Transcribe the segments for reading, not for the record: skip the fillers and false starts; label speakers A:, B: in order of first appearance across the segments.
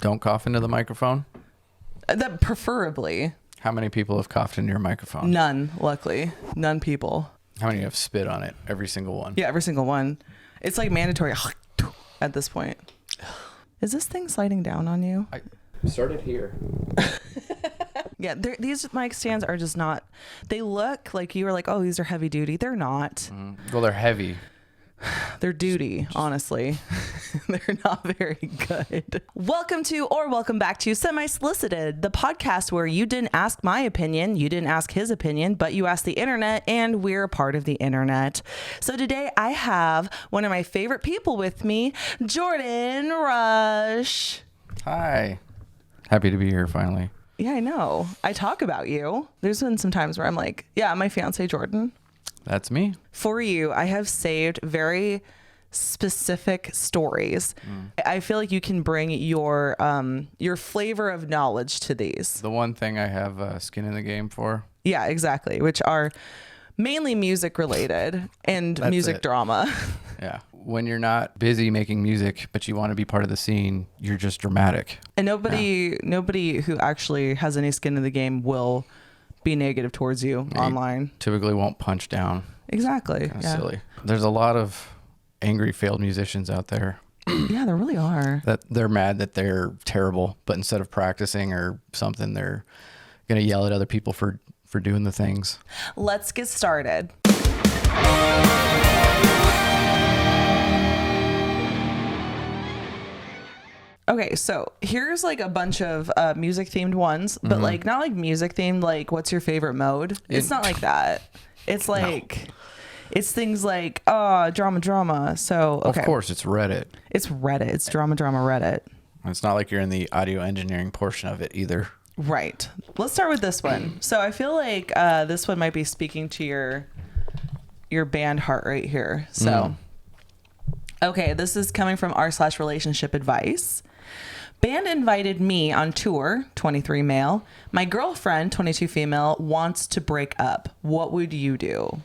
A: Don't cough into the microphone?
B: That preferably.
A: How many people have coughed into your microphone?
B: None, luckily. None people.
A: How many have spit on it? Every single one?
B: Yeah, every single one. It's like mandatory at this point. Is this thing sliding down on you?
A: I started here.
B: Yeah, these mic stands are just not, they look like you were like, oh, these are heavy duty. They're not.
A: Well, they're heavy.
B: They're duty, honestly. They're not very good. Welcome back to Semi-Solicited, the podcast where you didn't ask my opinion, you didn't ask his opinion, but you asked the internet, and we're a part of the internet. So today I have one of my favorite people with me, Jordan Rush.
A: Hi. Happy to be here finally.
B: Yeah, I know. I talk about you. There's been some times where I'm like, yeah, my fiance Jordan.
A: That's me.
B: For you, I have saved very specific stories. I feel like you can bring your flavor of knowledge to these.
A: The one thing I have skin in the game for.
B: Yeah, exactly. Which are mainly music related and
A: That's
B: music
A: it.
B: Drama.
A: Yeah. When you're not busy making music, but you want to be part of the scene, you're just dramatic.
B: And nobody who actually has any skin in the game will be negative towards you online.
A: Typically won't punch down.
B: Exactly.
A: Kind of silly. There's a lot of angry failed musicians out there.
B: Yeah, there really are.
A: That they're mad that they're terrible, but instead of practicing or something, they're gonna yell at other people for doing the things.
B: Let's get started. Okay, so here's like a bunch of music themed ones, but like not like music themed, like what's your favorite mode? It's not like that. It's like, it's things like, drama. So, okay.
A: Of course, it's Reddit.
B: It's Reddit. It's drama Reddit.
A: It's not like you're in the audio engineering portion of it either.
B: Right. Let's start with this one. So I feel like this one might be speaking to your band heart right here. So, okay, this is coming from r/relationship advice. Band invited me on tour, 23 male. My girlfriend, 22 female, wants to break up. What would you do?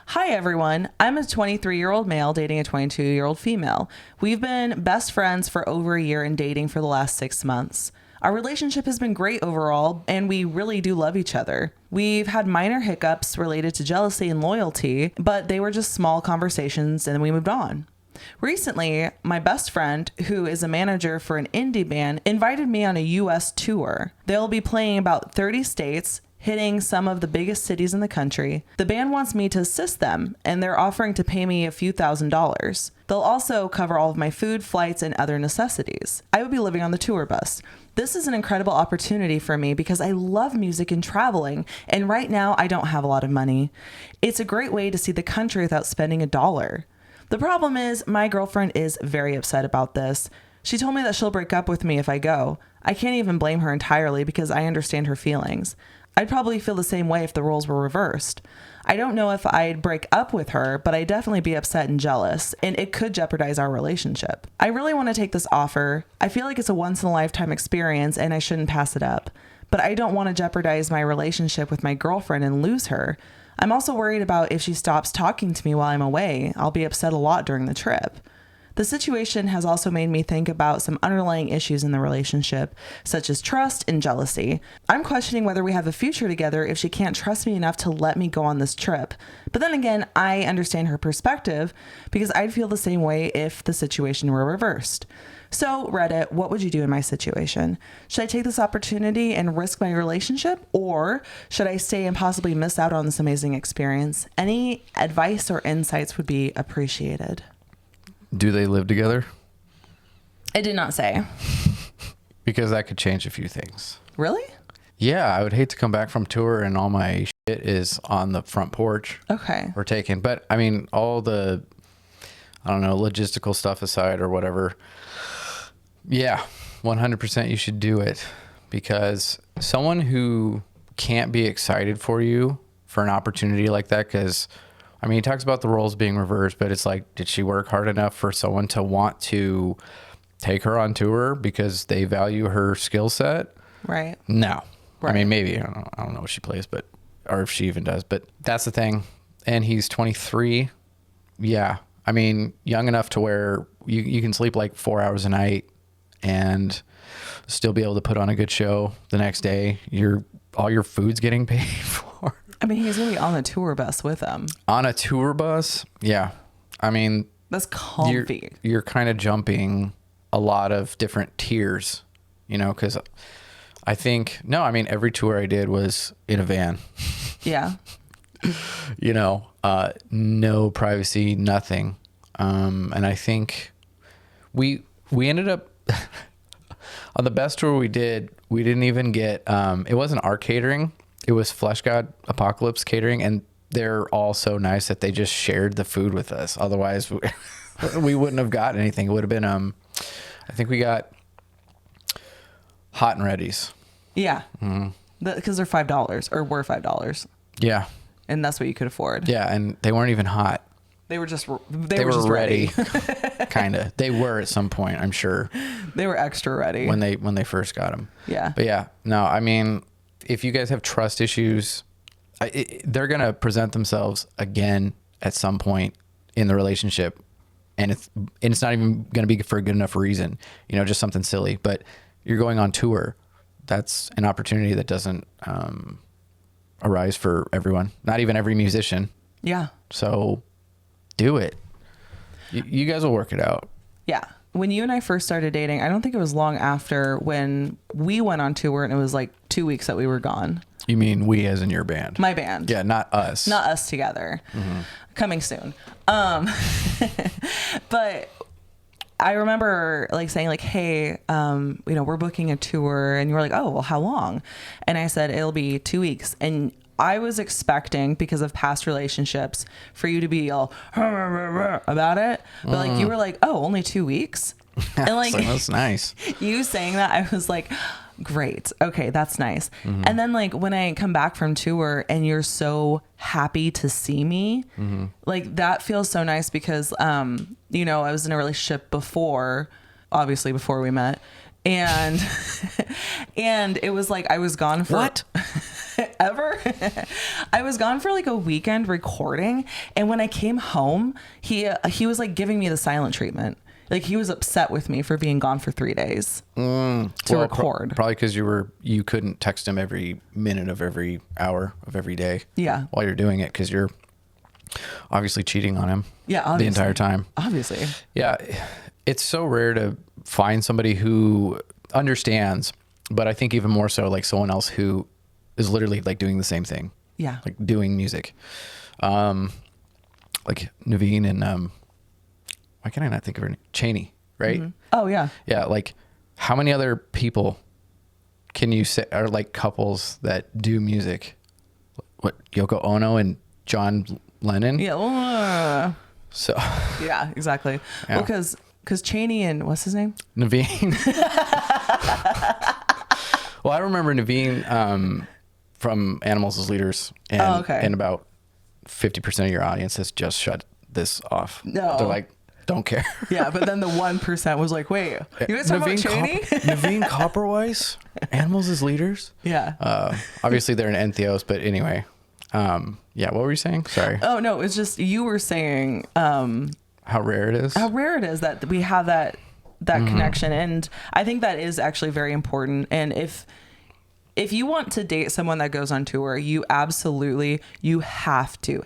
B: Hi, everyone. I'm a 23-year-old male dating a 22-year-old female. We've been best friends for over a year and dating for the last 6 months. Our relationship has been great overall, and we really do love each other. We've had minor hiccups related to jealousy and loyalty, but they were just small conversations, and then we moved on. Recently, my best friend, who is a manager for an indie band, invited me on a U.S. tour. They'll be playing about 30 states, hitting some of the biggest cities in the country. The band wants me to assist them, and they're offering to pay me a few $1,000s. They'll also cover all of my food, flights, and other necessities. I will be living on the tour bus. This is an incredible opportunity for me because I love music and traveling, and right now I don't have a lot of money. It's a great way to see the country without spending $1. The problem is my girlfriend is very upset about this. She told me that she'll break up with me if I go. I can't even blame her entirely because I understand her feelings. I'd probably feel the same way if the roles were reversed. I don't know if I'd break up with her, but I'd definitely be upset and jealous, and it could jeopardize our relationship. I really want to take this offer. I feel like it's a once-in-a-lifetime experience, and I shouldn't pass it up. But I don't want to jeopardize my relationship with my girlfriend and lose her. I'm also worried about if she stops talking to me while I'm away. I'll be upset a lot during the trip. The situation has also made me think about some underlying issues in the relationship, such as trust and jealousy. I'm questioning whether we have a future together if she can't trust me enough to let me go on this trip. But then again, I understand her perspective because I'd feel the same way if the situation were reversed. So, Reddit, what would you do in my situation? Should I take this opportunity and risk my relationship? Or should I stay and possibly miss out on this amazing experience? Any advice or insights would be appreciated.
A: Do they live together?
B: I did not say.
A: Because that could change a few things.
B: Really?
A: Yeah, I would hate to come back from tour and all my shit is on the front porch.
B: Okay.
A: Or taken. But I mean, all the, I don't know, logistical stuff aside or whatever. Yeah, 100% you should do it, because someone who can't be excited for you for an opportunity like that, because I mean, he talks about the roles being reversed, but it's like, did she work hard enough for someone to want to take her on tour because they value her skill set?
B: Right.
A: No.
B: Right.
A: I mean, maybe, I don't know what she plays, but, or if she even does, but that's the thing. And he's 23. Yeah. I mean, young enough to where you can sleep like 4 hours a night and still be able to put on a good show the next day. All your food's getting paid for.
B: I mean, he's going to be on the tour bus with them.
A: On a tour bus? Yeah. I mean,
B: that's comfy.
A: You're kind of jumping a lot of different tiers, you know, because every tour I did was in a van.
B: Yeah.
A: You know, no privacy, nothing. And I think we ended up on the best tour we did, we didn't even get, it wasn't our catering. It was Flesh God Apocalypse catering. And they're all so nice that they just shared the food with us. Otherwise we wouldn't have got anything. It would have been, I think we got hot and readies.
B: Yeah. Because they're $5 or were $5.
A: Yeah.
B: And that's what you could afford.
A: Yeah. And they weren't even hot.
B: They were just
A: ready. Kind of. They were at some point, I'm sure.
B: They were extra ready
A: when they first got them.
B: Yeah.
A: But yeah, no, I mean, if you guys have trust issues, they're going to present themselves again at some point in the relationship. And it's not even going to be for a good enough reason, you know, just something silly, but you're going on tour. That's an opportunity that doesn't arise for everyone, not even every musician.
B: Yeah.
A: So do it. You guys will work it out.
B: Yeah. When you and I first started dating, I don't think it was long after when we went on tour, and it was like 2 weeks that we were gone.
A: You mean we as in your band?
B: My band.
A: Yeah, not us.
B: Not us together. Mm-hmm. Coming soon. But I remember like saying like, hey, you know, we're booking a tour, and you were like, oh, well, how long? And I said, it'll be 2 weeks. And I was expecting, because of past relationships, for you to be all about it. But like, you were like, oh, only 2 weeks? And like,
A: that's nice.
B: You saying that, I was like, great. Okay, that's nice. Mm-hmm. And then like when I come back from tour and you're so happy to see me, mm-hmm. like that feels so nice because, you know, I was in a relationship before, obviously before we met. And, and it was like, I was gone for
A: what?
B: Ever. I was gone for like a weekend recording. And when I came home, he was like giving me the silent treatment. Like he was upset with me for being gone for 3 days to record.
A: Probably because you couldn't text him every minute of every hour of every day.
B: Yeah.
A: While you're doing it, because you're obviously cheating on him.
B: Yeah, obviously.
A: The entire time.
B: Obviously.
A: Yeah, it's so rare to find somebody who understands, but I think even more so like someone else who is literally like doing the same thing.
B: Yeah.
A: Like doing music. Like Naveen and why can I not think of her name? Cheney, right?
B: Mm-hmm. Oh yeah.
A: Yeah, like how many other people can you say are like couples that do music? What, Yoko Ono and John Lennon?
B: Yeah.
A: So
B: yeah, exactly. Yeah. Well, because Cheney and what's his name?
A: Naveen. Well, I remember Naveen from Animals as Leaders, and and about 50% of your audience has just shut this off.
B: No,
A: they're like, don't care.
B: Yeah, but then the 1% was like, wait, you guys talking about Cheney?
A: Naveen Copperweiss, Animals as Leaders?
B: Yeah.
A: Obviously they're an Entheos, but anyway. Yeah, what were you saying? Sorry.
B: Oh, no, it's just you were saying...
A: how rare it is?
B: How rare it is that we have that mm-hmm. connection. And I think that is actually very important. And if you want to date someone that goes on tour, you absolutely, you have to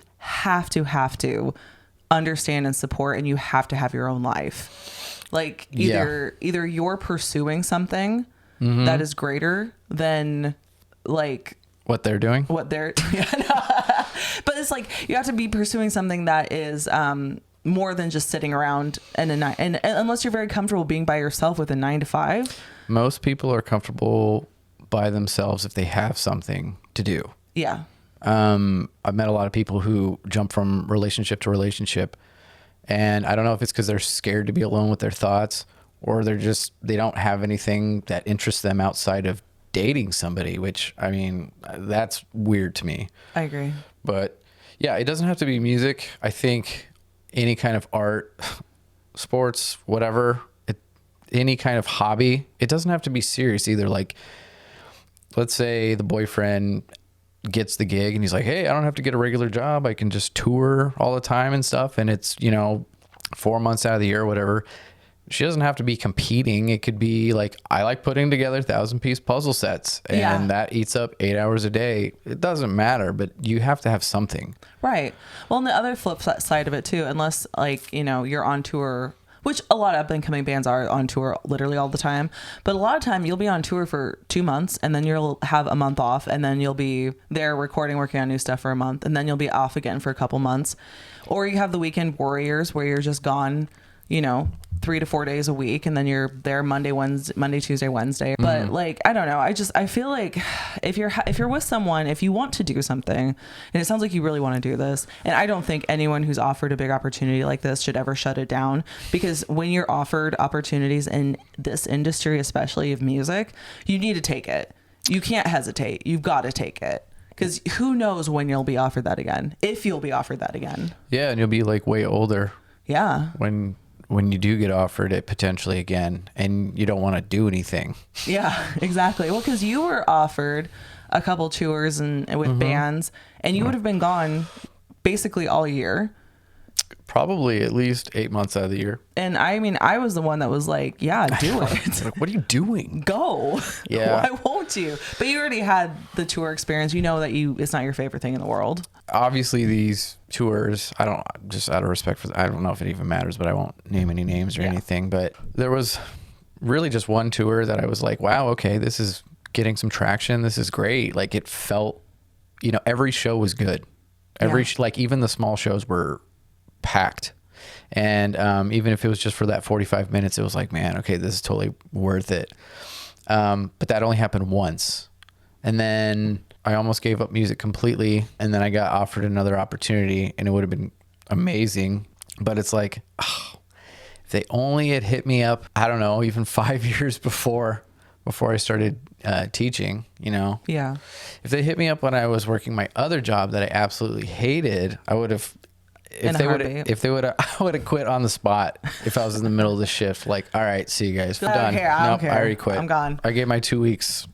B: understand and support, and you have to have your own life. Like either you're pursuing something mm-hmm. that is greater than like
A: what they're doing.
B: But it's like you have to be pursuing something that is more than just sitting around and unless you're very comfortable being by yourself with a 9 to 5.
A: Most people are comfortable by themselves if they have something to do. Yeah. I've met a lot of people who jump from relationship to relationship, and I don't know if it's because they're scared to be alone with their thoughts, or they don't have anything that interests them outside of dating somebody, which, I mean, that's weird to me.
B: I agree.
A: But yeah, it doesn't have to be music. I think any kind of art, sports, whatever, any kind of hobby, it doesn't have to be serious either. Like, let's say the boyfriend gets the gig and he's like, hey, I don't have to get a regular job. I can just tour all the time and stuff. And it's, 4 months out of the year or whatever. she doesn't have to be competing. It could be like, I like putting together 1,000-piece puzzle sets, and that eats up 8 hours a day. It doesn't matter, but you have to have something.
B: Right. Well, and the other flip side of it too, unless like, you know, you're on tour, which a lot of up and coming bands are on tour literally all the time. But a lot of time you'll be on tour for 2 months, and then you'll have a month off, and then you'll be there recording, working on new stuff for a month, and then you'll be off again for a couple months. Or you have the weekend warriors where you're just gone, you know, 3 to 4 days a week, and then you're there Monday, Tuesday, Wednesday. But like, I don't know. I feel like if you're with someone, if you want to do something, and it sounds like you really want to do this, and I don't think anyone who's offered a big opportunity like this should ever shut it down, because when you're offered opportunities in this industry, especially of music, you need to take it. You can't hesitate. You've got to take it. Because who knows when you'll be offered that again, if you'll be offered that again.
A: Yeah, and you'll be like way older.
B: Yeah.
A: When you do get offered it potentially again, and you don't want to do anything.
B: Yeah, exactly. Well, because you were offered a couple tours and with bands, and you would have been gone basically all year.
A: Probably at least 8 months out of the year.
B: And I mean, I was the one that was like, yeah, do it.
A: Like, what are you doing?
B: Go.
A: Yeah.
B: Why won't you? But you already had the tour experience. You know that it's not your favorite thing in the world.
A: Obviously, these tours, just out of respect for, I don't know if it even matters, but I won't name any names or anything. But there was really just one tour that I was like, wow, okay, this is getting some traction. This is great. Like, it felt, you know, every show was good. Like, even the small shows were packed. And even if it was just for that 45 minutes, it was like, man, okay, this is totally worth it. But that only happened once. And then I almost gave up music completely. And then I got offered another opportunity, and it would have been amazing. But it's like, oh, if they only had hit me up, I don't know, even 5 years before I started teaching, you know?
B: Yeah.
A: If they hit me up when I was working my other job that I absolutely hated, I would have, I would have quit on the spot if I was in the middle of the shift. Like, all right, see you guys. We're done.
B: I don't care.
A: I already quit.
B: I'm gone.
A: I gave my 2 weeks.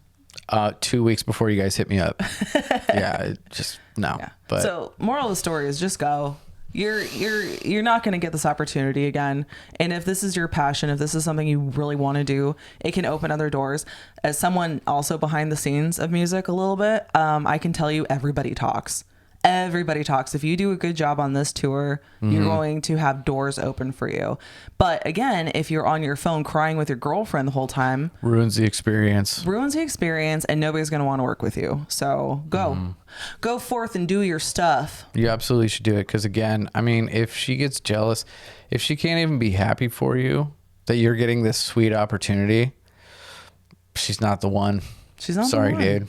A: 2 weeks before you guys hit me up. Yeah, just no. Yeah. But
B: so, moral of the story is just go. You're not going to get this opportunity again. And if this is your passion, if this is something you really want to do, it can open other doors. As someone also behind the scenes of music a little bit, I can tell you everybody talks. Everybody talks. If you do a good job on this tour, you're going to have doors open for you. But again, if you're on your phone crying with your girlfriend the whole time,
A: ruins the experience,
B: and nobody's going to want to work with you. So go forth and do your stuff.
A: You absolutely should do it. Because again, I mean, if she gets jealous, if she can't even be happy for you that you're getting this sweet opportunity, she's not the one.
B: She's not
A: Sorry,
B: the one.
A: dude.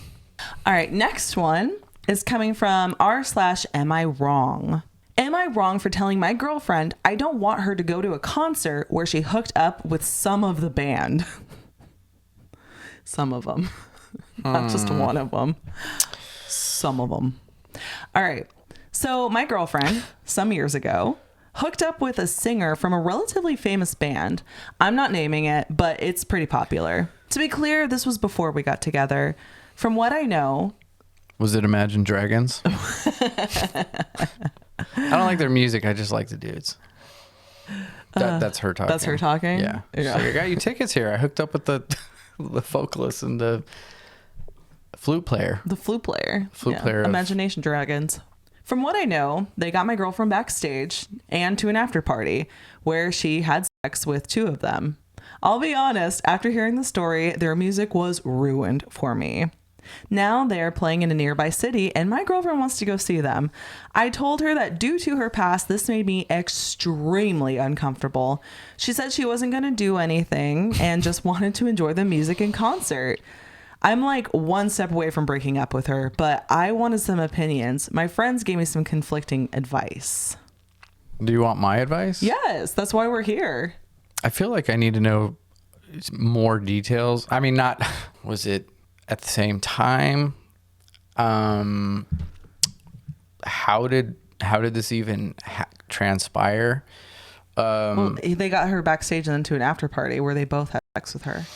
B: All right. Next one is coming from r/am I wrong? Am I wrong for telling my girlfriend I don't want her to go to a concert where she hooked up with some of the band? Some of them. Not just one of them. Some of them. All right. So my girlfriend, some years ago, hooked up with a singer from a relatively famous band. I'm not naming it, but it's pretty popular. To be clear, this was before we got together. From what I know...
A: Was it Imagine Dragons? I don't like their music. I just like the dudes. That's her talking.
B: That's her talking?
A: Yeah. She's like, I got you tickets here. I hooked up with the vocalist and the flute player.
B: The flute player.
A: Player.
B: Imagination Dragons. From what I know, they got my girlfriend backstage and to an after party where she had sex with 2 of them. I'll be honest, after hearing the story, their music was ruined for me. Now they're playing in a nearby city and my girlfriend wants to go see them. I told her that due to her past, this made me extremely uncomfortable. She said she wasn't going to do anything and just wanted to enjoy the music in concert. I'm like one step away from breaking up with her, but I wanted some opinions. My friends gave me some conflicting advice.
A: Do you want my advice?
B: Yes, that's why we're here.
A: I feel like I need to know more details. I mean, not, was it at the same time? How did this even transpire?
B: Well, they got her backstage and then to an after party where they both had sex with her.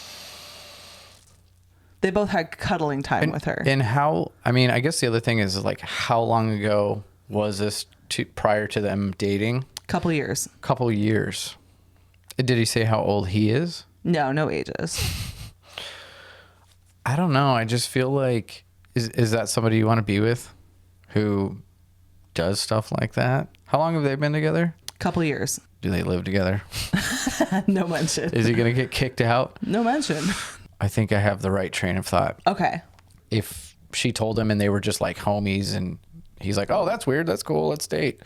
B: They both had cuddling time with her.
A: And how, I mean, I guess the other thing is like, how long ago was this prior to them dating?
B: Couple years.
A: Did he say how old he is?
B: No ages.
A: I don't know. I just feel like, is that somebody you want to be with who does stuff like that? How long have they been together?
B: Couple years.
A: Do they live together?
B: No mention.
A: Is he going to get kicked out?
B: No mention.
A: I think I have the right train of thought.
B: Okay.
A: If she told him and they were just like homies and he's like, oh, that's weird, that's cool, let's date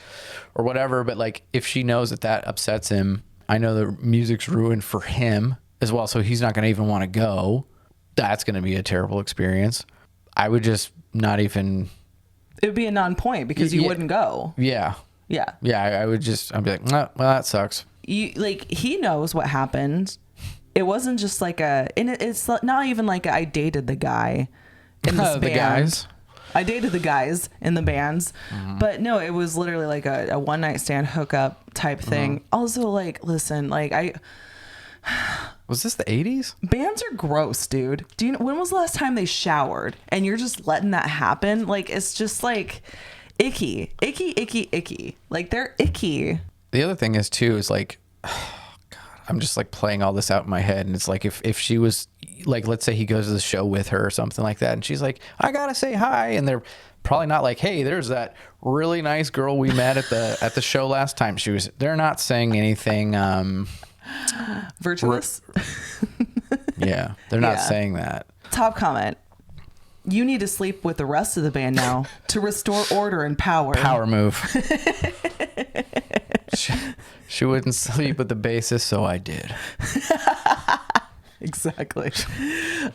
A: or whatever. But like, if she knows that that upsets him, I know the music's ruined for him as well, so he's not going to even want to go. That's going to be a terrible experience. I would just not even...
B: It would be a non-point because you wouldn't go.
A: Yeah. I would just... I'd be like, well, that sucks.
B: He knows what happened. It wasn't just like it's not even like I dated the guy in this band.
A: The guys.
B: I dated the guys in the bands, but no, it was literally like a one night stand hookup type thing. Also, like, listen, like
A: Was this the 80s?
B: Bands are gross, dude. Do you know when was the last time they showered? And you're just letting that happen? Like, it's just like icky. Like, they're icky.
A: The other thing is too, is like, I'm just like playing all this out in my head, and it's like if she was like, let's say he goes to the show with her or something like that, and she's like, I gotta say hi, and they're probably not like, hey, there's that really nice girl we met at the show last time. They're not saying anything
B: virtuous.
A: Yeah, they're not saying that.
B: Top comment: you need to sleep with the rest of the band now to restore order and power.
A: Power move. She wouldn't sleep with the bassist, so I did.
B: Exactly.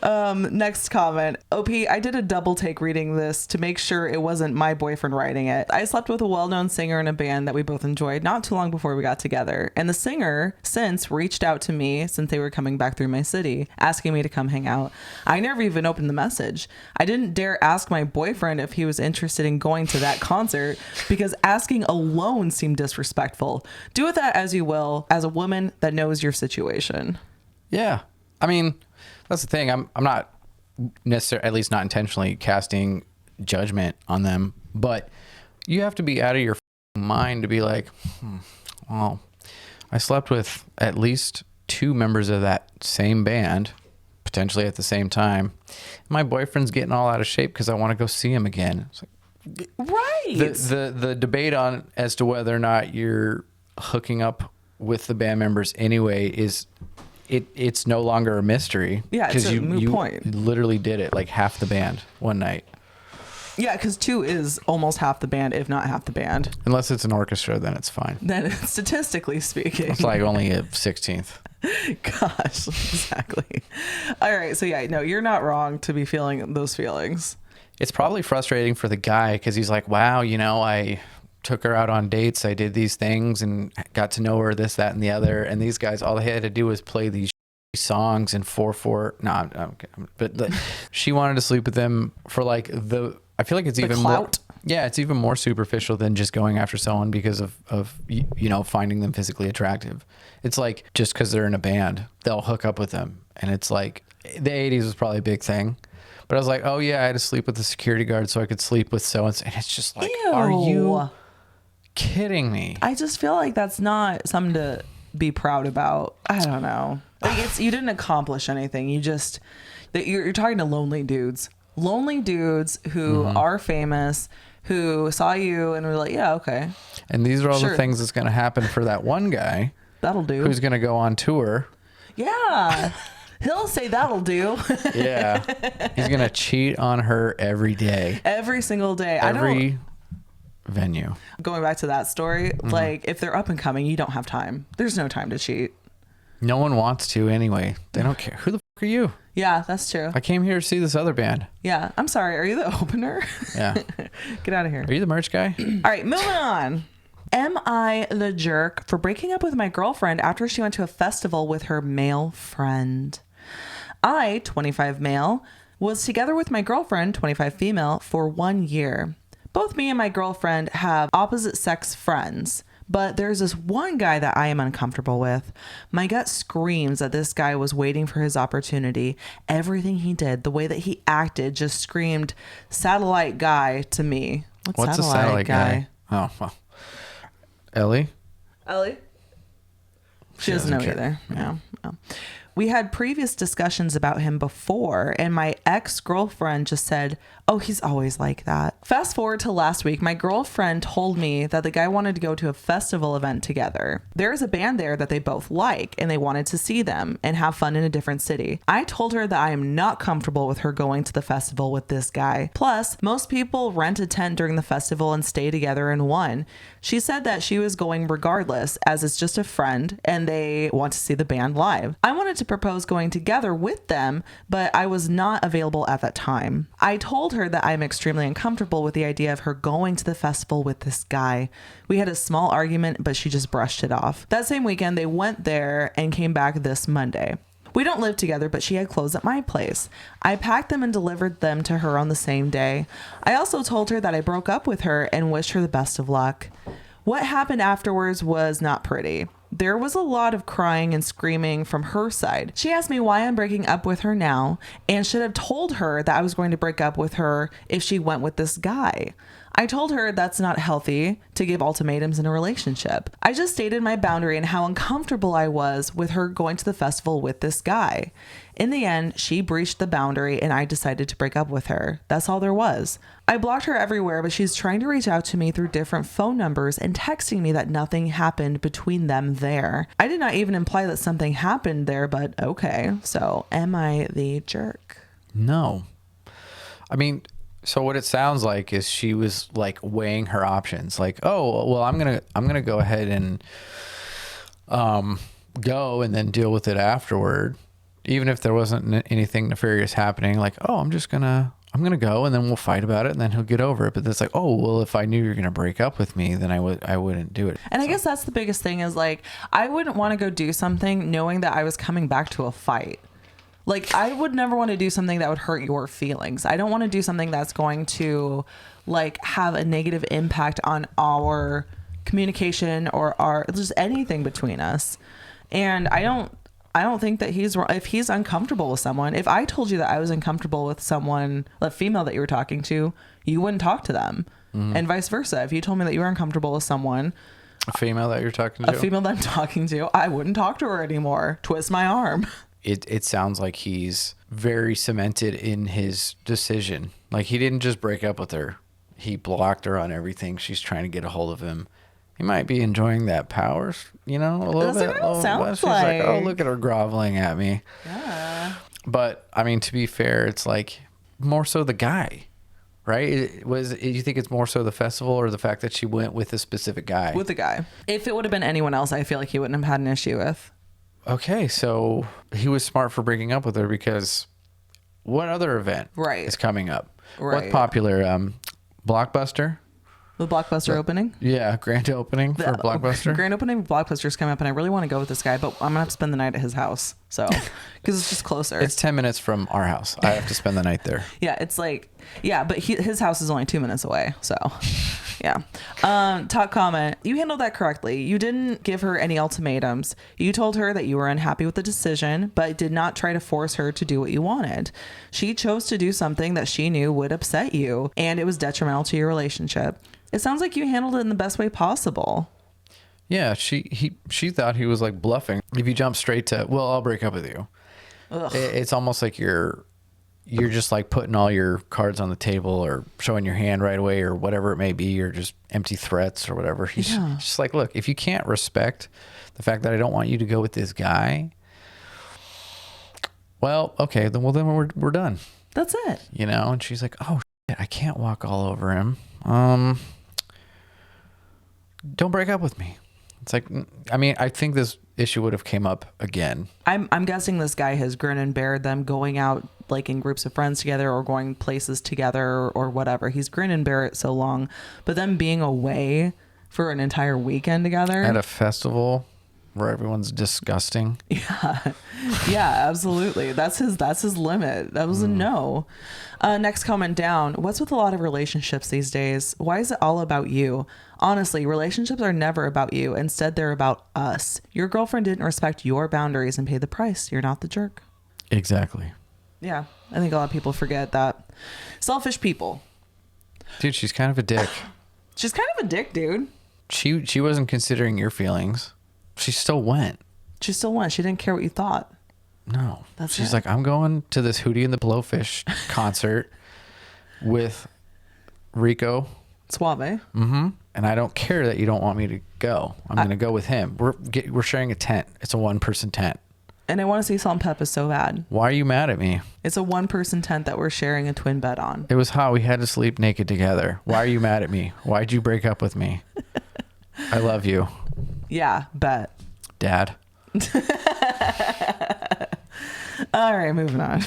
B: Next comment. OP, I did a double take reading this to make sure it wasn't my boyfriend writing it. I slept with a well-known singer in a band that we both enjoyed not too long before we got together. And the singer since reached out to me since they were coming back through my city, asking me to come hang out. I never even opened the message. I didn't dare ask my boyfriend if he was interested in going to that concert because asking alone seemed disrespectful. Do with that as you will, as a woman that knows your situation.
A: Yeah. I mean, that's the thing. I'm not necessarily, at least not intentionally, casting judgment on them, but you have to be out of your mind to be like, well, I slept with at least 2 members of that same band, potentially at the same time. My boyfriend's getting all out of shape because I want to go see him again. It's like,
B: right.
A: The debate on as to whether or not you're hooking up with the band members anyway is... It's no longer a mystery.
B: Yeah, it's a moot point.
A: You literally did it like half the band one night.
B: Yeah, because 2 is almost half the band, if not half the band.
A: Unless it's an orchestra, then it's fine.
B: Then, statistically speaking,
A: it's like only a 16th.
B: Gosh, exactly. All right, so yeah, no, you're not wrong to be feeling those feelings.
A: It's probably frustrating for the guy because he's like, wow, I took her out on dates. I did these things and got to know her, this, that, and the other. And these guys, all they had to do was play these songs in 4/4. No, okay. But she wanted to sleep with them for like I feel like it's even
B: clout.
A: more. Yeah, it's even more superficial than just going after someone because of finding them physically attractive. It's like just because they're in a band, they'll hook up with them. And it's like the 80s was probably a big thing. But I was like, oh yeah, I had to sleep with the security guard so I could sleep with so-and-so. And it's just like,
B: ew.
A: Are you kidding me?
B: I just feel like that's not something to be proud about. I don't know. Like you didn't accomplish anything. You just you're talking to lonely dudes who are famous, who saw you and were like, yeah, okay.
A: And these are all the things that's going to happen for that one guy.
B: That'll do.
A: Who's going to go on tour.
B: Yeah. He'll say that'll do.
A: Yeah. He's going to cheat on her every day.
B: Every single day.
A: Every venue.
B: Going back to that story, like if they're up and coming, you don't have time. There's no time to cheat.
A: No one wants to anyway. They don't care. Who the fuck are you?
B: Yeah, that's true.
A: I came here to see this other band.
B: Yeah. I'm sorry. Are you the opener?
A: Yeah.
B: Get out of here.
A: Are you the merch guy?
B: All right, moving on. Am I the jerk for breaking up with my girlfriend after she went to a festival with her male friend? I, 25 male, was together with my girlfriend, 25 female, for 1 year. Both me and my girlfriend have opposite sex friends, but there's this one guy that I am uncomfortable with. My gut screams that this guy was waiting for his opportunity. Everything he did, the way that he acted, just screamed satellite guy to me.
A: What's a satellite guy? Oh, well. Ellie?
B: She doesn't know
A: care.
B: either. Yeah. No. We had previous discussions about him before, and my ex-girlfriend just said, oh, he's always like that. Fast forward to last week, my girlfriend told me that the guy wanted to go to a festival event together. There is a band there that they both like, and they wanted to see them and have fun in a different city. I told her that I am not comfortable with her going to the festival with this guy. Plus, most people rent a tent during the festival and stay together in one. She said that she was going regardless, as it's just a friend, and they want to see the band live. I wanted to propose going together with them, but I was not available at that time. I told her that I'm extremely uncomfortable with the idea of her going to the festival with this guy. We had a small argument, but she just brushed it off. That same weekend, they went there and came back this Monday. We don't live together, but she had clothes at my place. I packed them and delivered them to her on the same day. I also told her that I broke up with her and wished her the best of luck. What happened afterwards was not pretty. There was a lot of crying and screaming from her side. She asked me why I'm breaking up with her now and should have told her that I was going to break up with her if she went with this guy. I told her that's not healthy to give ultimatums in a relationship. I just stated my boundary and how uncomfortable I was with her going to the festival with this guy. In the end, she breached the boundary and I decided to break up with her. That's all there was. I blocked her everywhere, but she's trying to reach out to me through different phone numbers and texting me that nothing happened between them there. I did not even imply that something happened there, but okay. So am I the jerk?
A: No. I mean, so what it sounds like is she was like weighing her options. Like, oh, well, I'm gonna go ahead and go and then deal with it afterward, even if there wasn't anything nefarious happening. Like, oh, I'm gonna go and then we'll fight about it and then he'll get over it. But it's like, oh, well, if I knew you're gonna break up with me, then I wouldn't do it.
B: And I guess that's the biggest thing is like, I wouldn't want to go do something knowing that I was coming back to a fight. Like, I would never want to do something that would hurt your feelings. I don't want to do something that's going to like have a negative impact on our communication or our just anything between us. And I don't think that he's wrong. If he's uncomfortable with someone, if I told you that I was uncomfortable with someone, the female that you were talking to, you wouldn't talk to them. Mm-hmm. And vice versa. If you told me that you were uncomfortable with someone,
A: a female that you're talking to,
B: I'm talking to, I wouldn't talk to her anymore. Twist my arm.
A: It sounds like he's very cemented in his decision. Like, he didn't just break up with her. He blocked her on everything. She's trying to get a hold of him. He might be enjoying that power, a little
B: That's
A: bit.
B: What it sounds
A: She's like, oh, look at her groveling at me.
B: Yeah.
A: But, I mean, to be fair, it's like more so the guy, right? You think it's more so the festival or the fact that she went with a specific guy?
B: With the guy. If it would have been anyone else, I feel like he wouldn't have had an issue with.
A: Okay, so he was smart for breaking up with her because what other event is coming up?
B: Right.
A: What's popular? Blockbuster?
B: The Blockbuster opening?
A: Yeah, grand opening for Blockbuster.
B: Grand opening of Blockbuster's coming up, and I really want to go with this guy, but I'm going to have to spend the night at his house. So, because it's just closer.
A: It's 10 minutes from our house. I have to spend the night there.
B: Yeah, it's like, yeah, but his house is only 2 minutes away. So, yeah. Top comment. You handled that correctly. You didn't give her any ultimatums. You told her that you were unhappy with the decision, but did not try to force her to do what you wanted. She chose to do something that she knew would upset you, and it was detrimental to your relationship. It sounds like you handled it in the best way possible.
A: Yeah, she thought he was like bluffing. If you jump straight to, well, I'll break up with you. It's almost like you're just like putting all your cards on the table or showing your hand right away or whatever it may be, or just empty threats or whatever. He's just like, look, if you can't respect the fact that I don't want you to go with this guy, well, okay, then we're done.
B: That's it.
A: And she's like, oh shit, I can't walk all over him. Don't break up with me. It's like, I mean, I think this issue would have came up again.
B: I'm guessing this guy has grin and bear them going out like in groups of friends together or going places together or whatever. He's grin and bear it so long, but them being away for an entire weekend together
A: at a festival where everyone's disgusting.
B: Yeah, absolutely. That's his limit. That was a no. Next comment down. What's with a lot of relationships these days? Why is it all about you? Honestly, relationships are never about you. Instead, they're about us. Your girlfriend didn't respect your boundaries and pay the price. You're not the jerk.
A: Exactly.
B: Yeah, I think a lot of people forget that. Selfish people.
A: Dude, she's kind of a dick.
B: She's kind of a dick, dude.
A: She wasn't considering your feelings. She still went.
B: She still went. She didn't care what you thought.
A: No.
B: That's
A: She's
B: it.
A: like, I'm going to this Hootie and the Blowfish concert with Rico.
B: Suave.
A: Mm-hmm. And I don't care that you don't want me to go. I'm going to go with him. We're sharing a tent. It's a 1-person tent.
B: And I want to see Salt and Pepper so bad.
A: Why are you mad at me?
B: It's a 1-person tent that we're sharing a twin bed on.
A: It was hot. We had to sleep naked together. Why are you mad at me? Why'd you break up with me? I love you.
B: Yeah, bet.
A: Dad.
B: All right, moving on.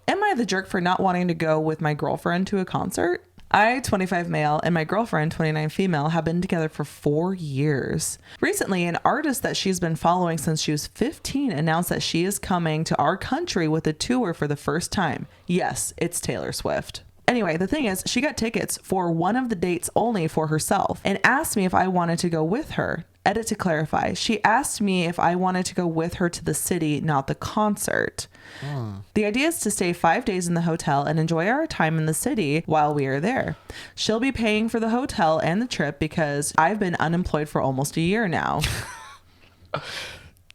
B: Am I the jerk for not wanting to go with my girlfriend to a concert? I, 25 male, and my girlfriend, 29 female, have been together for 4 years. Recently, an artist that she's been following since she was 15 announced that she is coming to our country with a tour for the first time. Yes, it's Taylor Swift. Anyway, the thing is, she got tickets for one of the dates only for herself and asked me if I wanted to go with her. Edit to clarify, she asked me if I wanted to go with her to the city, not the concert. The idea is to stay 5 days in the hotel and enjoy our time in the city while we are there. She'll be paying for the hotel and the trip because I've been unemployed for almost a year now.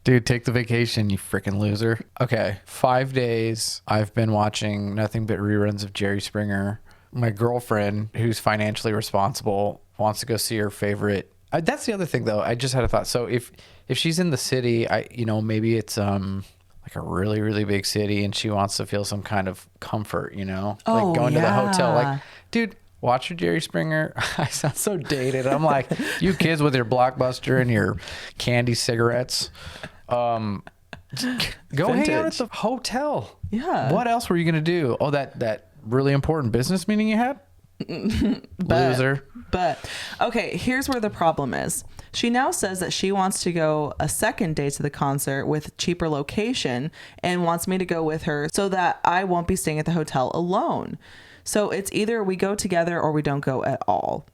A: Dude, take the vacation, you freaking loser. Okay, 5 days. I've been watching nothing but reruns of Jerry Springer. My girlfriend, who's financially responsible, wants to go see her favorite. That's the other thing, though. I just had a thought. So if she's in the city, maybe it's like a really, really big city, and she wants to feel some kind of comfort, like going to the hotel. Like, dude, watch your Jerry Springer. I sound so dated. I'm like, you kids with your Blockbuster and your candy cigarettes. Go hang out at the hotel.
B: Yeah.
A: What else were you gonna do? Oh, that really important business meeting you had? Loser.
B: But okay, here's where the problem is. She now says that she wants to go a second day to the concert with cheaper location and wants me to go with her so that I won't be staying at the hotel alone. So it's either we go together or we don't go at all.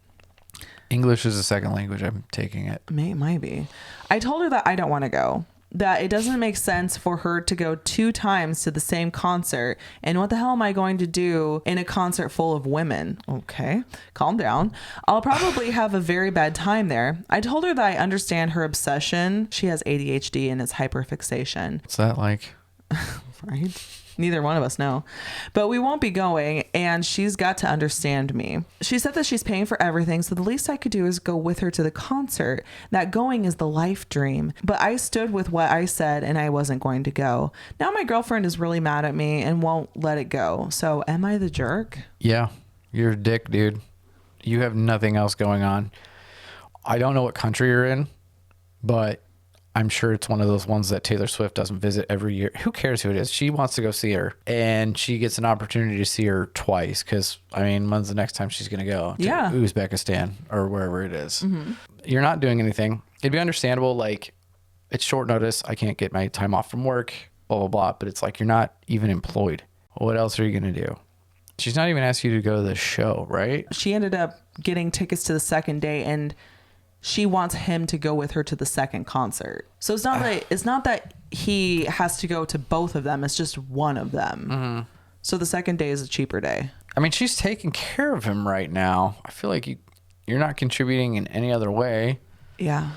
A: English is a second language. I'm taking it.
B: Maybe. I told her that I don't want to go. That it doesn't make sense for her to go 2 times to the same concert. And what the hell am I going to do in a concert full of women? Okay, calm down. I'll probably have a very bad time there. I told her that I understand her obsession. She has ADHD and it's hyperfixation.
A: What's that like?
B: Right? Neither one of us know. But we won't be going, and she's got to understand me. She said that she's paying for everything, so the least I could do is go with her to the concert. That going is the life dream. But I stood with what I said, and I wasn't going to go. Now my girlfriend is really mad at me and won't let it go. So am I the jerk?
A: Yeah, you're a dick, dude. You have nothing else going on. I don't know what country you're in, but I'm sure it's one of those ones that Taylor Swift doesn't visit every year. Who cares who it is? She wants to go see her, and she gets an opportunity to see her twice because, when's the next time she's going to go? To Uzbekistan or wherever it is. Mm-hmm. You're not doing anything. It'd be understandable. Like, it's short notice. I can't get my time off from work, blah, blah, blah. But it's like, you're not even employed. What else are you going to do? She's not even asked you to go to the show, right?
B: She ended up getting tickets to the second day, and she wants him to go with her to the second concert. So it's not that he has to go to both of them. It's just one of them. Mm-hmm. So the second day is a cheaper day.
A: She's taking care of him right now. I feel like you're not contributing in any other way.
B: Yeah.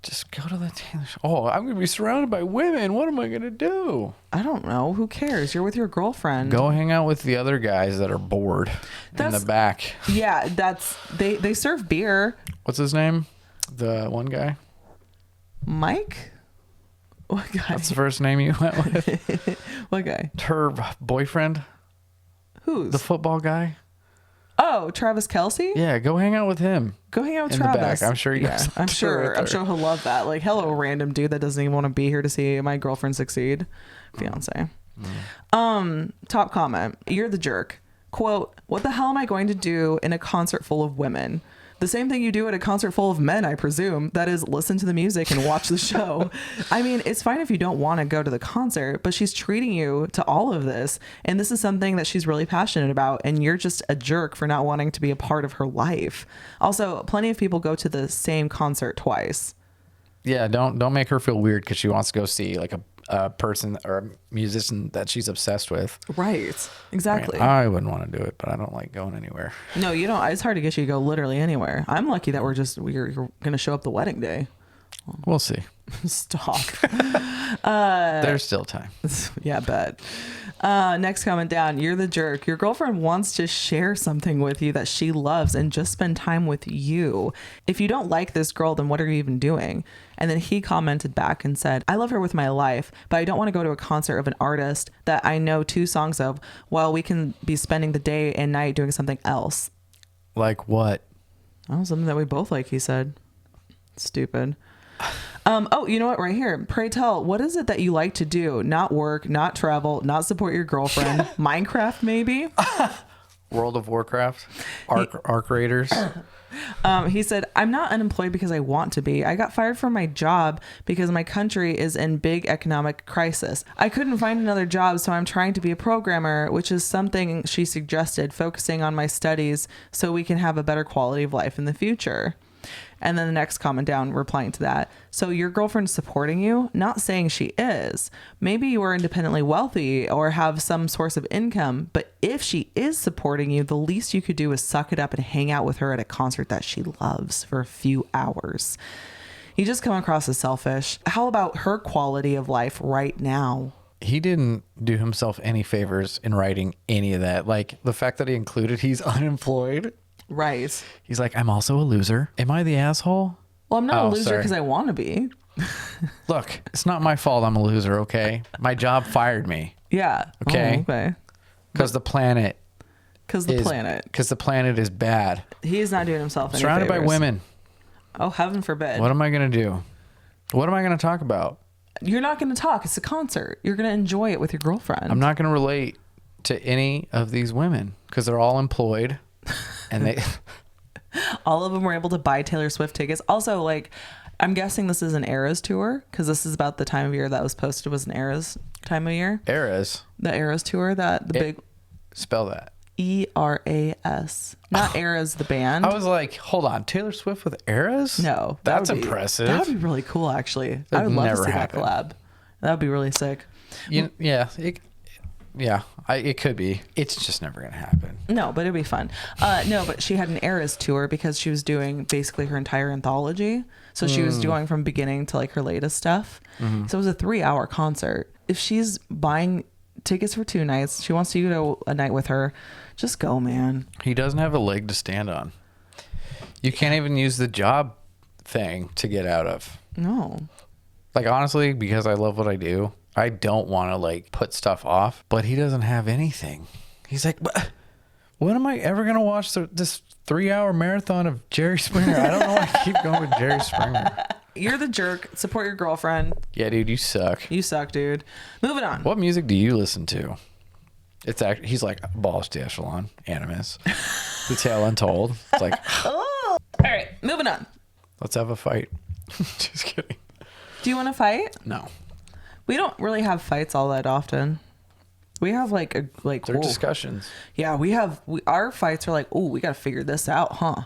A: Just go to the Taylor show. Oh, I'm going to be surrounded by women. What am I going to do?
B: I don't know. Who cares? You're with your girlfriend.
A: Go hang out with the other guys that are bored in the back.
B: Yeah, they serve beer.
A: What's his name? The one guy?
B: Mike? What guy?
A: That's the first name you went with?
B: What guy?
A: Her boyfriend?
B: Who's?
A: The football guy?
B: Oh, Travis Kelce?
A: Yeah, go hang out with him.
B: Go hang out with
A: in
B: Travis.
A: The back. I'm sure you guys.
B: I'm sure he'll love that. Like, hello, random dude that doesn't even want to be here to see my girlfriend succeed. Fiance. Top comment. You're the jerk. Quote, what the hell am I going to do in a concert full of women? The same thing you do at a concert full of men, I presume. That is, listen to the music and watch the show. It's fine if you don't want to go to the concert, but she's treating you to all of this. And this is something that she's really passionate about. And you're just a jerk for not wanting to be a part of her life. Also, plenty of people go to the same concert twice.
A: Yeah, don't make her feel weird because she wants to go see like a person or a musician that she's obsessed with.
B: Right. Exactly.
A: I wouldn't want to do it, but I don't like going anywhere.
B: No, you don't. It's hard to get you to go literally anywhere. I'm lucky that you're going to show up the wedding day.
A: We'll see.
B: Stop.
A: There's still time.
B: Yeah, bet. Next comment down. You're the jerk. Your girlfriend wants to share something with you that she loves and just spend time with you. If you don't like this girl, then what are you even doing? And then he commented back and said, I love her with my life, but I don't want to go to a concert of an artist that I know 2 songs of while we can be spending the day and night doing something else.
A: Like what?
B: Oh, something that we both like, he said. Stupid. Oh, you know what? Right here. Pray tell, what is it that you like to do? Not work, not travel, not support your girlfriend. Minecraft, maybe?
A: World of Warcraft? Arc Raiders?
B: He said, I'm not unemployed because I want to be. I got fired from my job because my country is in big economic crisis. I couldn't find another job, so I'm trying to be a programmer, which is something she suggested, focusing on my studies so we can have a better quality of life in the future. And then the next comment down replying to that. So your girlfriend's supporting you? Not saying she is. Maybe you are independently wealthy or have some source of income, but if she is supporting you, the least you could do is suck it up and hang out with her at a concert that she loves for a few hours. You just come across as selfish. How about her quality of life right now?
A: He didn't do himself any favors in writing any of that. Like the fact that he included he's unemployed.
B: Right.
A: He's like, I'm also a loser. Am I the asshole?
B: Well, I'm not a loser because I want to be.
A: Look, it's not my fault I'm a loser, okay? My job fired me.
B: Yeah.
A: Okay?
B: Oh, okay.
A: Because the planet.
B: Because the planet
A: is bad.
B: He is not doing himself any
A: Surrounded
B: favors.
A: by women.
B: Oh, heaven forbid.
A: What am I going to do? What am I going to talk about?
B: You're not going to talk. It's a concert. You're going to enjoy it with your girlfriend.
A: I'm not going to relate to any of these women because they're all employed. And they
B: all of them were able to buy Taylor Swift tickets. Also, like, I'm guessing this is an Eras tour because this is about the time of year that was posted was an Eras time of year.
A: Eras.
B: The Eras tour, that the big
A: spell that.
B: ERAS. Not Eras the band.
A: I was like, hold on, Taylor Swift with Eras?
B: No,
A: that's impressive.
B: That would be really cool, actually. I would love to see that collab. That would be really sick.
A: It could be. It's just never gonna happen.
B: No, but it'd be fun. No, but she had an Eras tour because she was doing basically her entire anthology. So she was going from beginning to like her latest stuff. Mm-hmm. So it was a 3-hour concert. If she's buying tickets for 2 nights, she wants you to go a night with her, just go, man.
A: He doesn't have a leg to stand on. You can't even use the job thing to get out of.
B: No.
A: Like, honestly, because I love what I do, I don't want to like put stuff off, but he doesn't have anything. He's like, when am I ever going to watch this 3-hour marathon of Jerry Springer? I don't know why I keep going with Jerry Springer.
B: You're the jerk. Support your girlfriend.
A: Yeah, dude, you suck.
B: You suck, dude. Moving on.
A: What music do you listen to? It's actually, he's like Balls to Echelon, Animus, The Tale Untold. It's like,
B: oh. All right, moving on.
A: Let's have a fight. Just kidding.
B: Do you want to fight?
A: No.
B: We don't really have fights all that often. We have like
A: they're discussions.
B: Yeah, our fights are like, oh, we got to figure this out, huh?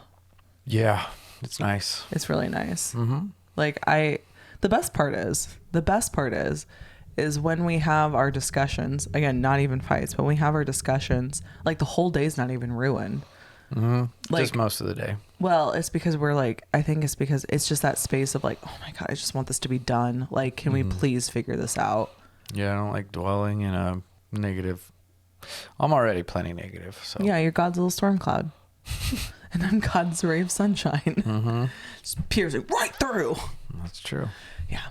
A: Yeah, it's nice.
B: It's really nice.
A: Mm-hmm.
B: Like the best part is when we have our discussions, again, not even fights, but when we have our discussions, like the whole day's not even ruined.
A: Mm-hmm.
B: Like,
A: just most of the day.
B: Well, it's because I think it's because it's just that space of like, oh my God, I just want this to be done. Like, can we please figure this out?
A: Yeah, I don't like dwelling in a negative. I'm already plenty negative. So
B: yeah, you're God's little storm cloud. And I'm God's ray of sunshine.
A: Mm-hmm.
B: Just piercing right through.
A: That's true.
B: Yeah.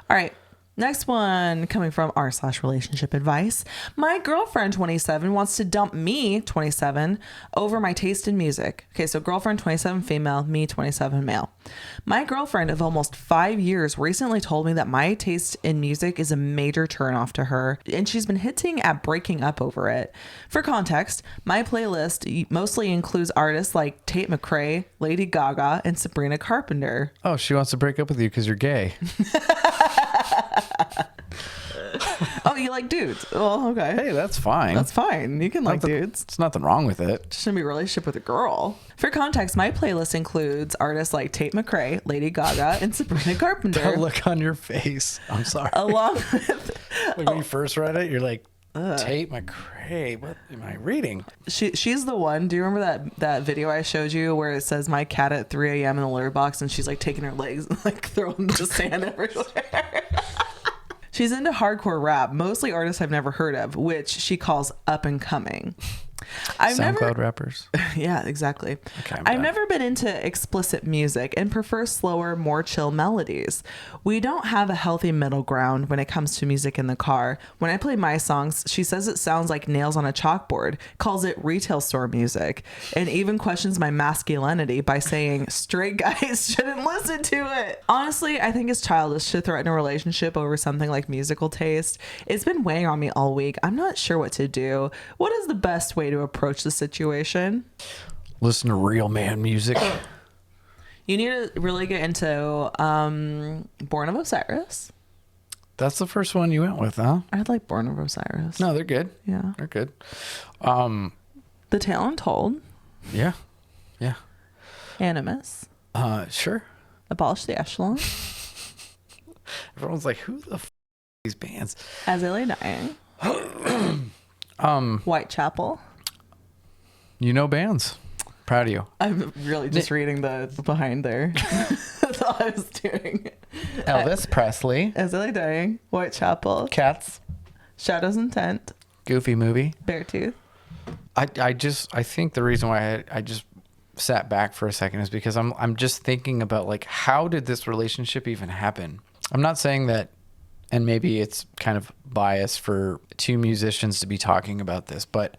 B: All right. Next one coming from r/relationship advice. My girlfriend 27 wants to dump me 27 over my taste in music. Okay, so girlfriend 27 female, me 27 male. My girlfriend of almost 5 years recently told me that my taste in music is a major turnoff to her, and she's been hinting at breaking up over it. For context, my playlist mostly includes artists like Tate McRae, Lady Gaga, and Sabrina Carpenter.
A: Oh, she wants to break up with you because you're gay.
B: Oh, you like dudes? Well, okay.
A: Hey, that's fine.
B: That's fine. You can like dudes.
A: There's nothing wrong with it.
B: Shouldn't be a relationship with a girl. For context, my playlist includes artists like Tate McRae, Lady Gaga, and Sabrina Carpenter.
A: The look on your face. I'm sorry.
B: Along with...
A: When you first read it, you're like... Tate McRae. What am I reading?
B: She's the one. Do you remember that video I showed you where it says my cat at 3 a.m. in the litter box and she's like taking her legs and like throwing the sand everywhere? She's into hardcore rap, mostly artists I've never heard of, which she calls up and coming.
A: SoundCloud rappers.
B: Yeah, exactly.
A: Okay,
B: I've never been into explicit music and prefer slower, more chill melodies. We don't have a healthy middle ground when it comes to music in the car. When I play my songs, she says it sounds like nails on a chalkboard, calls it retail store music, and even questions my masculinity by saying straight guys shouldn't listen to it. Honestly, I think it's childish to threaten a relationship over something like musical taste. It's been weighing on me all week. I'm not sure what to do. What is the best way to approach the situation?
A: Listen to real man music.
B: You need to really get into Born of Osiris.
A: That's the first one you went with, huh?
B: I like Born of Osiris.
A: No, they're good.
B: Yeah.
A: They're good.
B: The Tale Untold.
A: Yeah. Yeah.
B: Animus.
A: Sure.
B: Abolish the Echelon.
A: Everyone's like, who the f are these bands?
B: As I Lay Dying. Whitechapel.
A: You know bands. Proud of you.
B: I'm really just reading the behind there. That's all I was doing.
A: Elvis Presley.
B: As I Lay Dying. Whitechapel.
A: Cats.
B: Shadows Intent.
A: Goofy movie.
B: Beartooth.
A: I think the reason why I just sat back for a second is because I'm just thinking about like, how did this relationship even happen? I'm not saying that, and maybe it's kind of biased for two musicians to be talking about this, but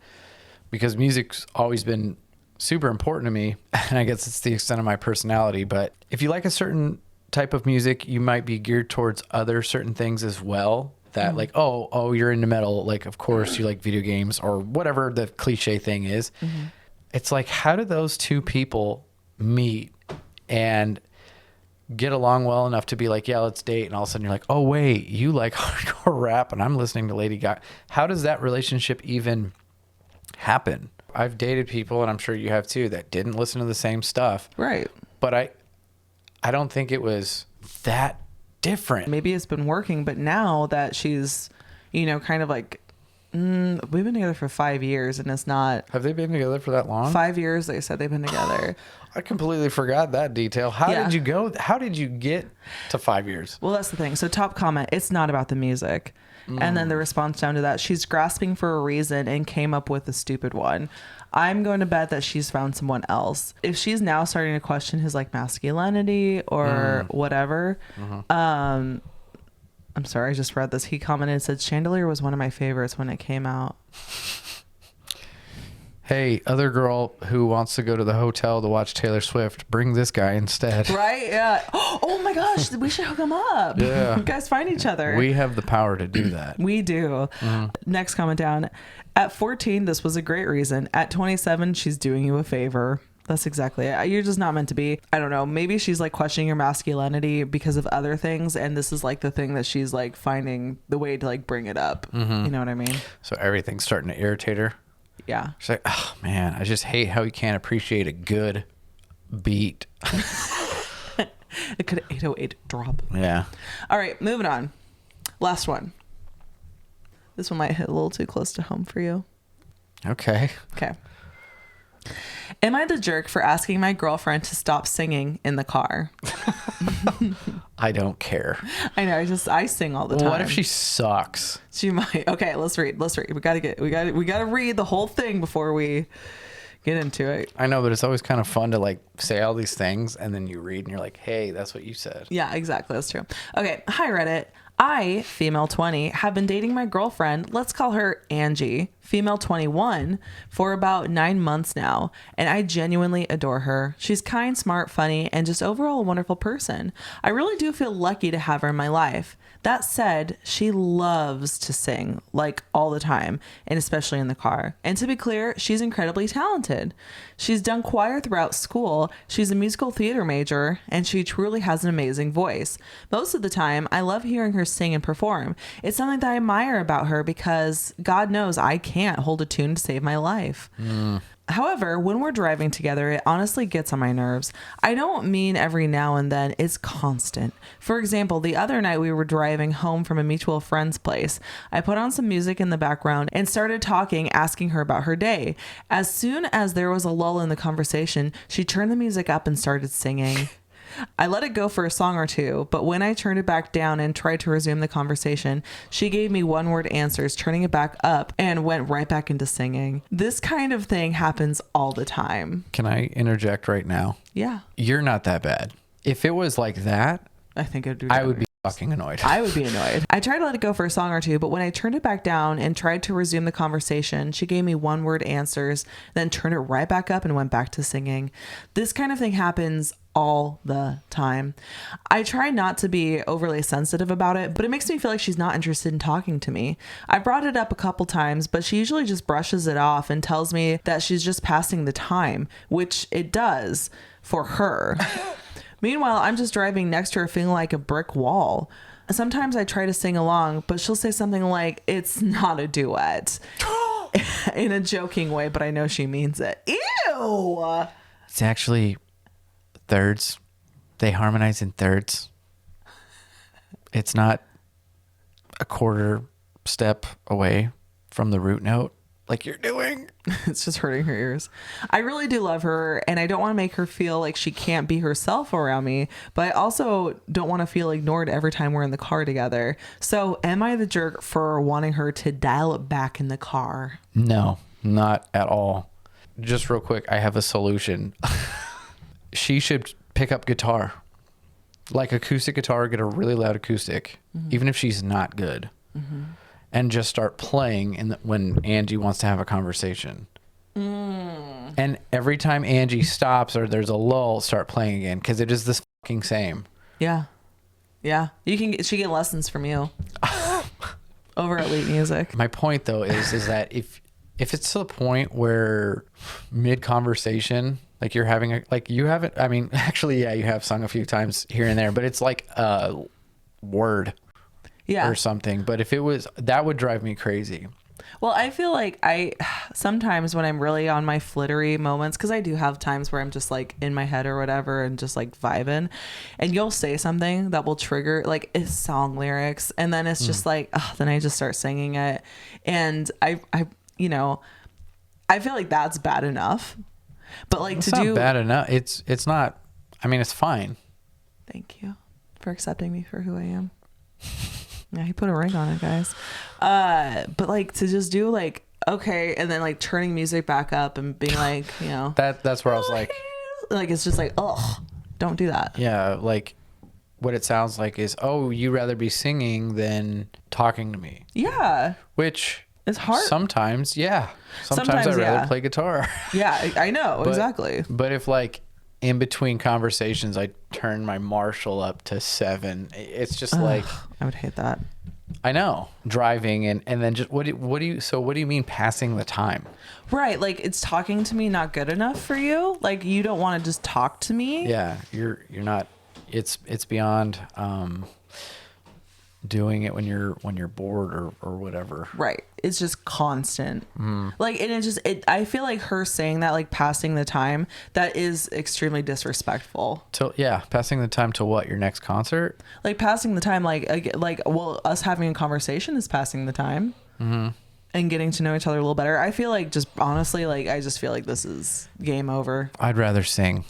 A: because music's always been super important to me, and I guess it's the extent of my personality, but if you like a certain type of music, you might be geared towards other certain things as well. That like, oh, you're into metal. Like, of course you like video games or whatever the cliche thing is. Mm-hmm. It's like, how do those two people meet and get along well enough to be like, yeah, let's date. And all of a sudden you're like, oh wait, you like hardcore rap and I'm listening to Lady Gaga. How does that relationship even happen? I've dated people, and I'm sure you have too, that didn't listen to the same stuff. Right. But I don't think it was that different.
B: Maybe it's been working, but now that she's, kind of like, we've been together for 5 years and it's not.
A: Have they been together for that long?
B: 5 years, they said they've been together.
A: I completely forgot that detail. How did you go? How did you get to 5 years?
B: Well, that's the thing. So top comment, it's not about the music. And then the response down to that, she's grasping for a reason and came up with a stupid one. I'm going to bet that she's found someone else. If she's now starting to question his like masculinity or whatever, I'm sorry, I just read this. He commented and said, Chandelier was one of my favorites when it came out.
A: Hey, other girl who wants to go to the hotel to watch Taylor Swift, bring this guy instead.
B: Right? Yeah. Oh my gosh, we should hook him up.
A: Yeah.
B: You guys find each other.
A: We have the power to do that.
B: We do. Next comment down. At 14, this was a great reason. At 27, she's doing you a favor. That's exactly it. You're just not meant to be. I don't know. Maybe she's like questioning your masculinity because of other things. And this is like the thing that she's like finding the way to like bring it up. Mm-hmm. You know what I mean?
A: So everything's starting to irritate her.
B: Yeah.
A: She's like, oh man, I just hate how you can't appreciate a good beat.
B: It could 808 drop.
A: Yeah.
B: All right, moving on. Last one. This one might hit a little too close to home for you.
A: Okay.
B: Okay. Am I the jerk for asking my girlfriend to stop singing in the car?
A: I don't care.
B: I know. I sing all the time.
A: What if she sucks?
B: She might. Okay, let's read. We gotta read the whole thing before we get into it.
A: I know, but it's always kind of fun to like say all these things and then you read and you're like, hey, that's what you said.
B: Yeah, exactly. That's true. Okay. Hi, Reddit. I, female 20, have been dating my girlfriend, let's call her Angie, female 21, for about 9 months now, and I genuinely adore her. She's kind, smart, funny, and just overall a wonderful person. I really do feel lucky to have her in my life. That said, she loves to sing, like all the time, and especially in the car. And to be clear, she's incredibly talented. She's done choir throughout school, she's a musical theater major, and she truly has an amazing voice. Most of the time, I love hearing her sing and perform. It's something that I admire about her because God knows I can't hold a tune to save my life. However, when we're driving together, it honestly gets on my nerves. I don't mean every now and then, it's constant. For example, the other night we were driving home from a mutual friend's place. I put on some music in the background and started talking, asking her about her day. As soon as there was a lull in the conversation, she turned the music up and started singing. I let it go for a song or two, but when I turned it back down and tried to resume the conversation, she gave me one-word answers, turning it back up and went right back into singing. This kind of thing happens all the time.
A: Can I interject right now?
B: Yeah.
A: You're not that bad. If it was like that,
B: I think it'd be
A: I would be fucking annoyed.
B: I would be annoyed. I tried to let it go for a song or two, but when I turned it back down and tried to resume the conversation, she gave me one-word answers, then turned it right back up and went back to singing. This kind of thing happens all the time. I try not to be overly sensitive about it, but it makes me feel like she's not interested in talking to me. I brought it up a couple times, but she usually just brushes it off and tells me that she's just passing the time, which it does for her. Meanwhile, I'm just driving next to her feeling like a brick wall. Sometimes I try to sing along, but she'll say something like, "It's not a duet," in a joking way, but I know she means it. Ew!
A: It's actually thirds. They harmonize in thirds. It's not a quarter step away from the root note like you're doing.
B: It's just hurting her ears. I really do love her, and I don't want to make her feel like she can't be herself around me, but I also don't want to feel ignored every time we're in the car together. So am I the jerk for wanting her to dial it back in the car?
A: No, not at all. Just real quick, I have a solution. She should pick up guitar. Like acoustic guitar, get a really loud acoustic, even if she's not good. And just start playing when Angie wants to have a conversation. And every time Angie stops or there's a lull, start playing again, because it is the fucking same.
B: Yeah. She get lessons from you over at Leap Music.
A: My point though is that if it's to the point where mid conversation, like you're having you haven't, I mean, actually, yeah, you have sung a few times here and there, but it's like a word.
B: Yeah.
A: Or something. But if it was, that would drive me crazy.
B: Well, I feel like sometimes when I'm really on my flittery moments, because I do have times where I'm just like in my head or whatever and just like vibing, and you'll say something that will trigger like it's song lyrics, and then it's just like, then I just start singing it, and I feel like that's bad enough, but like
A: it's not bad enough. It's not. I mean, it's fine.
B: Thank you for accepting me for who I am. Yeah, he put a ring on it, guys. But like to just do like, okay, and then like turning music back up and being like, that's
A: where I was like
B: it's just like, oh, don't do that.
A: Yeah, like what it sounds like is, oh, you rather be singing than talking to me.
B: Yeah.
A: Which
B: it's hard.
A: Sometimes, yeah. Sometimes I'd rather play guitar.
B: Yeah, I know, exactly.
A: But if like in between conversations I turn my Marshall up to 7, it's just like
B: I would hate that.
A: I know, driving and then just what do you mean passing the time?
B: Right, like it's talking to me not good enough for you? Like you don't want to just talk to me?
A: Yeah, you're not. It's beyond doing it when you're bored or whatever.
B: Right. It's just constant. Like, and I feel like her saying that, like passing the time, that is extremely disrespectful.
A: Passing the time to what? Your next concert?
B: Like passing the time, well, us having a conversation is passing the time. And getting to know each other a little better. I feel like just honestly, like I just feel like this is game over.
A: I'd rather sing.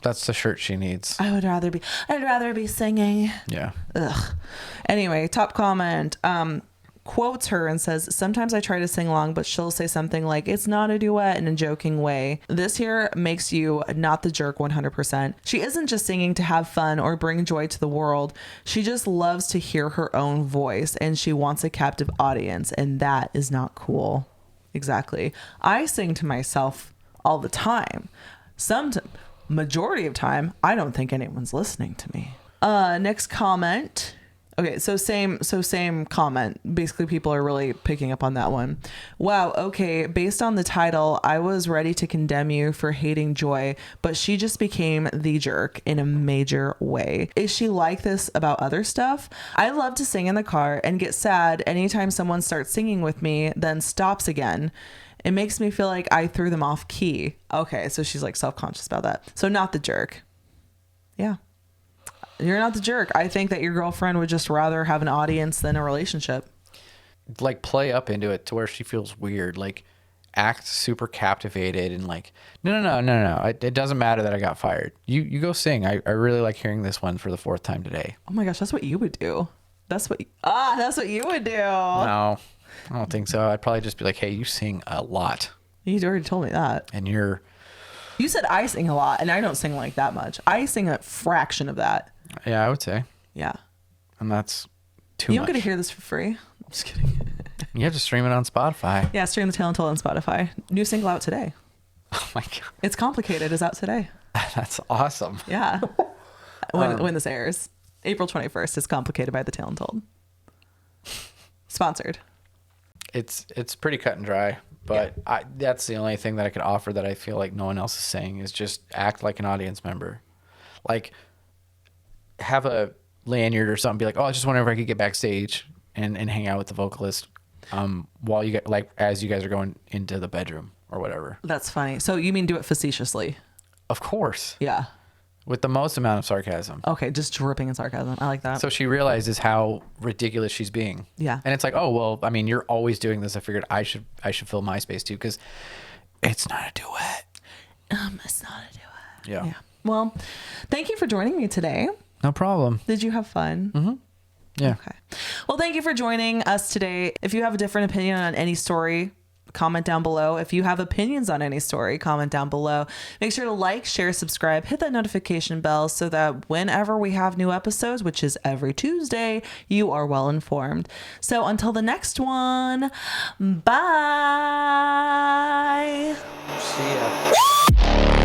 A: That's the shirt she needs.
B: I'd rather be singing.
A: Yeah.
B: Ugh. Anyway, top comment. Quotes her and says, sometimes I try to sing along, but she'll say something like, it's not a duet, in a joking way. This here makes you not the jerk 100%. She isn't just singing to have fun or bring joy to the world. She just loves to hear her own voice, and she wants a captive audience, and that is not cool. Exactly. I sing to myself all the time. Majority of time, I don't think anyone's listening to me. Next comment Okay, so same comment. Basically, people are really picking up on that one. Wow, okay, based on the title, I was ready to condemn you for hating Joy, but she just became the jerk in a major way. Is she like this about other stuff? I love to sing in the car and get sad anytime someone starts singing with me, then stops again. It makes me feel like I threw them off key. Okay, so she's like self-conscious about that. So not the jerk. Yeah. You're not the jerk. I think that your girlfriend would just rather have an audience than a relationship.
A: Like play up into it to where she feels weird. Like act super captivated and like, no. It doesn't matter that I got fired. You go sing. I really like hearing this one for the 4th time today.
B: Oh my gosh, that's what you would do. That's what you would do.
A: No, I don't think so. I'd probably just be like, hey, you sing a lot.
B: You already told me that.
A: And
B: you said I sing a lot, and I don't sing like that much. I sing a fraction of that.
A: Yeah, I would say.
B: Yeah.
A: And that's too much.
B: You don't get to hear this for free. I'm just kidding.
A: You have to stream it on Spotify.
B: Yeah, stream the Tale Untold on Spotify. New single out today.
A: Oh my God.
B: It's Complicated is out today.
A: That's awesome.
B: Yeah. When this airs. April 21st is Complicated by The Tale Untold. Sponsored.
A: It's pretty cut and dry, but yeah. That's the only thing that I could offer that I feel like no one else is saying is just act like an audience member. Like have a lanyard or something, be like, oh, I just wonder if I could get backstage and hang out with the vocalist while you get like as you guys are going into the bedroom or whatever.
B: That's funny. So you mean do it facetiously?
A: Of course.
B: Yeah.
A: With the most amount of sarcasm.
B: Okay, just dripping in sarcasm. I like that.
A: So she realizes how ridiculous she's being.
B: Yeah.
A: And it's like, oh, well, I mean, you're always doing this. I figured I should fill my space too because it's not a duet.
B: It's not a duet.
A: Yeah.
B: Well, thank you for joining me today.
A: No problem.
B: Did you have fun?
A: Mm-hmm. Yeah.
B: Okay. Well, thank you for joining us today. If you have a different opinion on any story, comment down below. If you have opinions on any story, comment down below. Make sure to like, share, subscribe, hit that notification bell so that whenever we have new episodes, which is every Tuesday, you are well informed. So until the next one, bye.
A: See ya.